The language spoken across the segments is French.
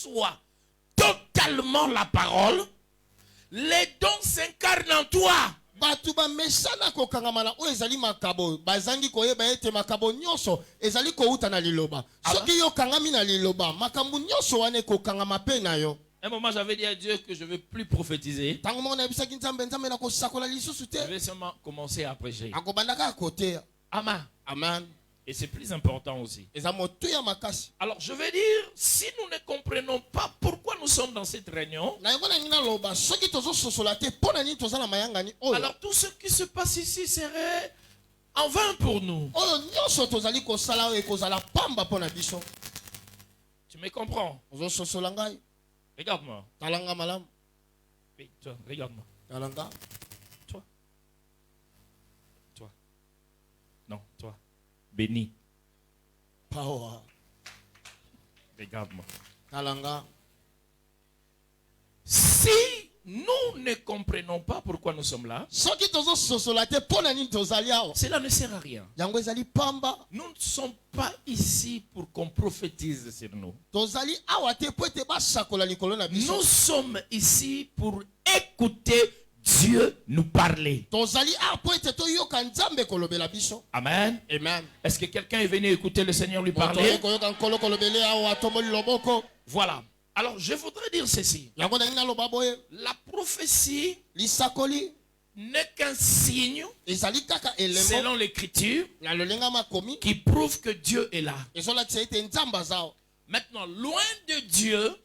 sois totalement la parole, les dons s'incarnent en toi. Batuba mesana ko kangamana o ezali makabo bazangi koyeba ete makabo nyoso ezali ko uta na liloba soki yo kangami na liloba makambu nyoso wane ko kangama pe na yo. Un moment j'avais dit à Dieu que je ne veux plus prophétiser. Je vais seulement commencer à prêcher. Amen. Amen. Et c'est plus important aussi. Alors je vais dire, si nous ne comprenons pas pourquoi nous sommes dans cette réunion, alors tout ce qui se passe ici serait en vain pour nous. Tu me comprends? Regarde-moi. Oui, toi, regarde-moi. Toi. Toi. Non, toi. Béni. Power. Regarde-moi. Si nous ne comprenons pas pourquoi nous sommes là, cela ne sert à rien. Nous ne sommes pas ici pour qu'on prophétise sur nous. Nous sommes ici pour écouter Dieu nous parler. Amen. Amen. Est-ce que quelqu'un est venu écouter le Seigneur lui parler? Voilà. Alors je voudrais dire ceci. La prophétie n'est qu'un signe selon l'écriture qui prouve que Dieu est là. Maintenant, loin de Dieu,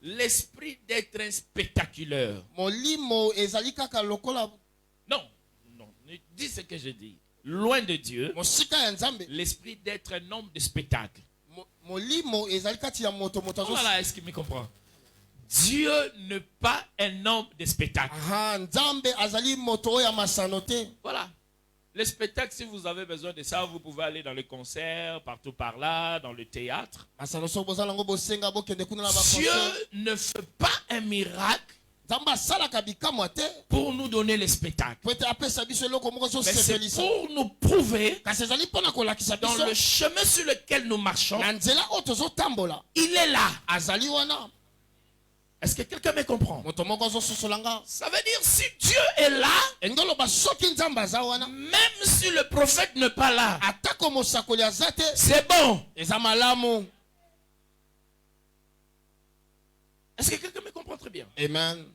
l'esprit d'être spectaculaire. Non, dis ce que je dis. Loin de Dieu, l'esprit d'être un homme de spectacle. Voilà, est-ce qu'il me comprend? Dieu n'est pas un homme de spectacle. Voilà. Le spectacle, si vous avez besoin de ça, vous pouvez aller dans les concerts, partout par là, dans le théâtre. Dieu ne fait pas un miracle pour nous donner le spectacle. Mais c'est pour nous prouver dans le chemin sur lequel nous marchons, il est là. Est-ce que quelqu'un me comprend? Ça veut dire si Dieu est là, même si le prophète n'est pas là, c'est bon. Est-ce que quelqu'un me comprend très bien? Amen.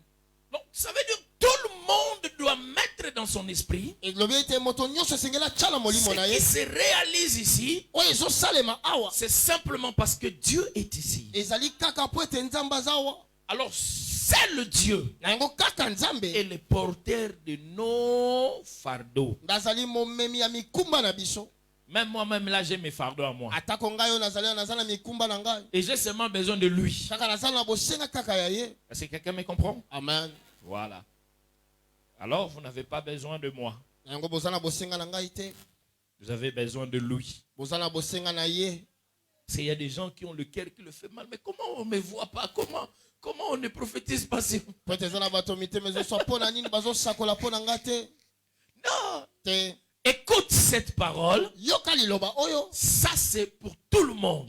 Donc ça veut dire tout le monde doit mettre dans son esprit ce qui se réalise ici. C'est simplement parce que Dieu est ici. Alors, seul Dieu est le porteur de nos fardeaux. Même moi-même, là, j'ai mes fardeaux à moi. Et j'ai seulement besoin de lui. Est-ce que quelqu'un me comprend? Amen. Voilà. Alors, vous n'avez pas besoin de moi. Vous avez besoin de lui. Parce qu'il y a des gens qui ont le cœur qui le fait mal. Mais comment on ne me voit pas? Comment on ne prophétise pas sur moi? Non. Écoute cette parole. Ça c'est pour tout le monde.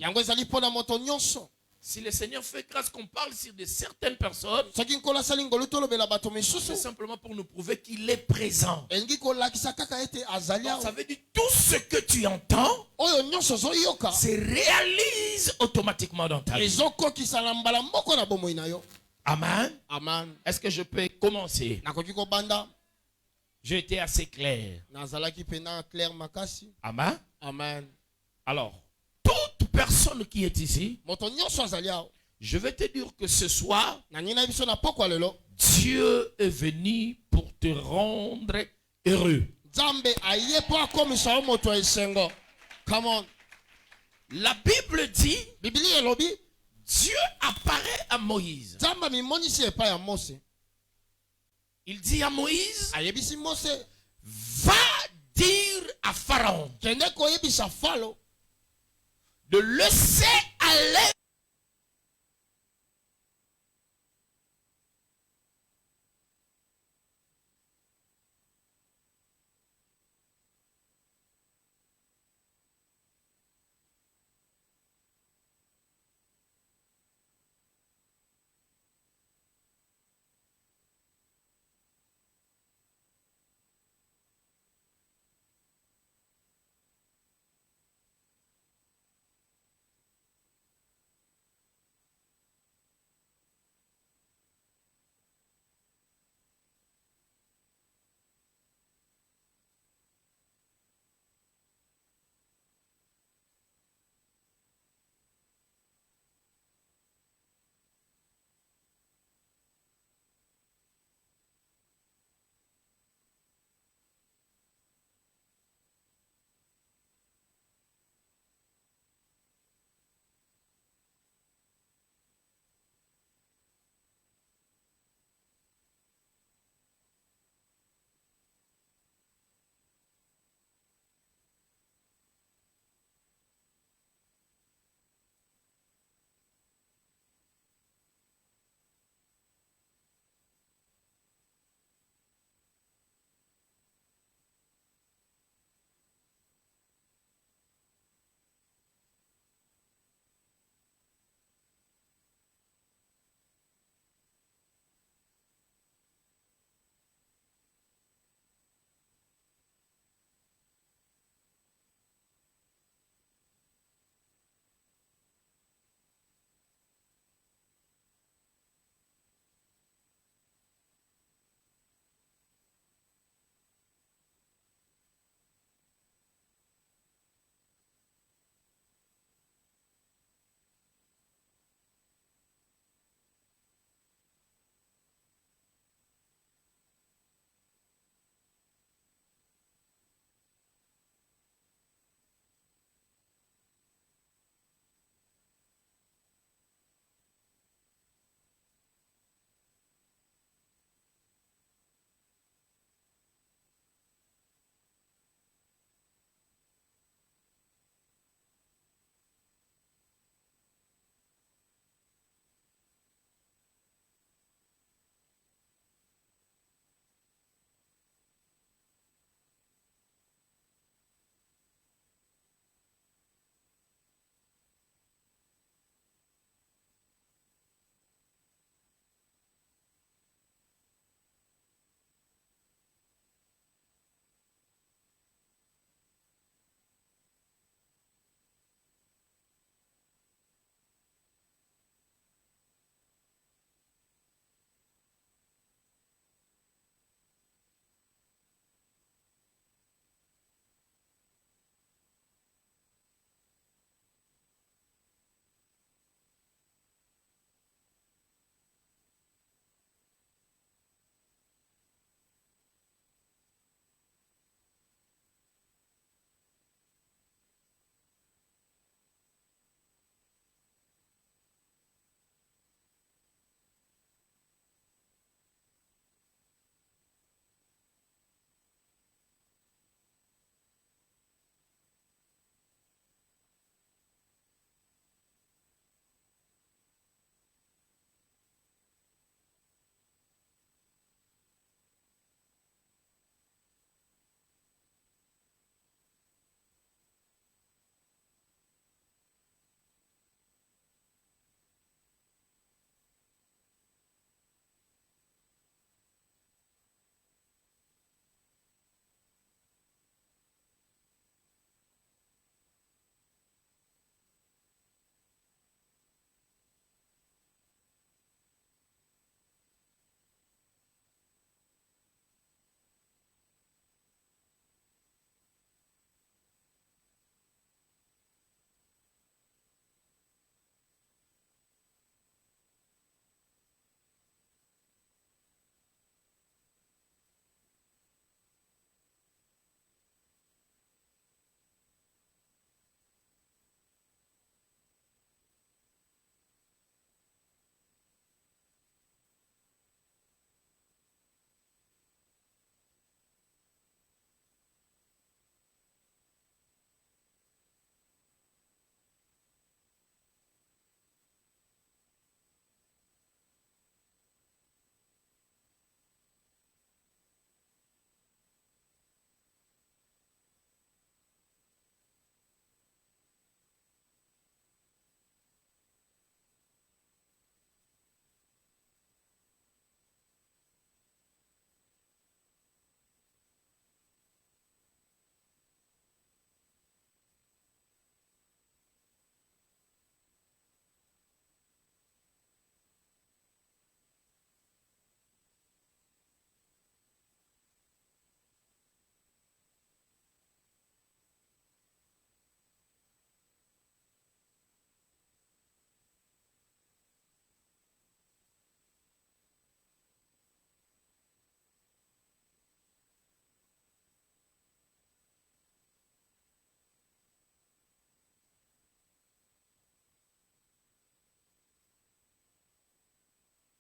Si le Seigneur fait grâce qu'on parle sur de certaines personnes, c'est simplement pour nous prouver qu'il est présent. Alors, ça veut dire tout ce que tu entends se réalise automatiquement dans ta vie. Amen. Amen. Est-ce que je peux commencer? J'ai été assez clair. Amen. Amen. Alors, toute personne qui est ici, je vais te dire que ce soir, Dieu est venu pour te rendre heureux. La Bible dit, Dieu apparaît à Moïse. Il dit à Moïse, va dire à Pharaon de laisser aller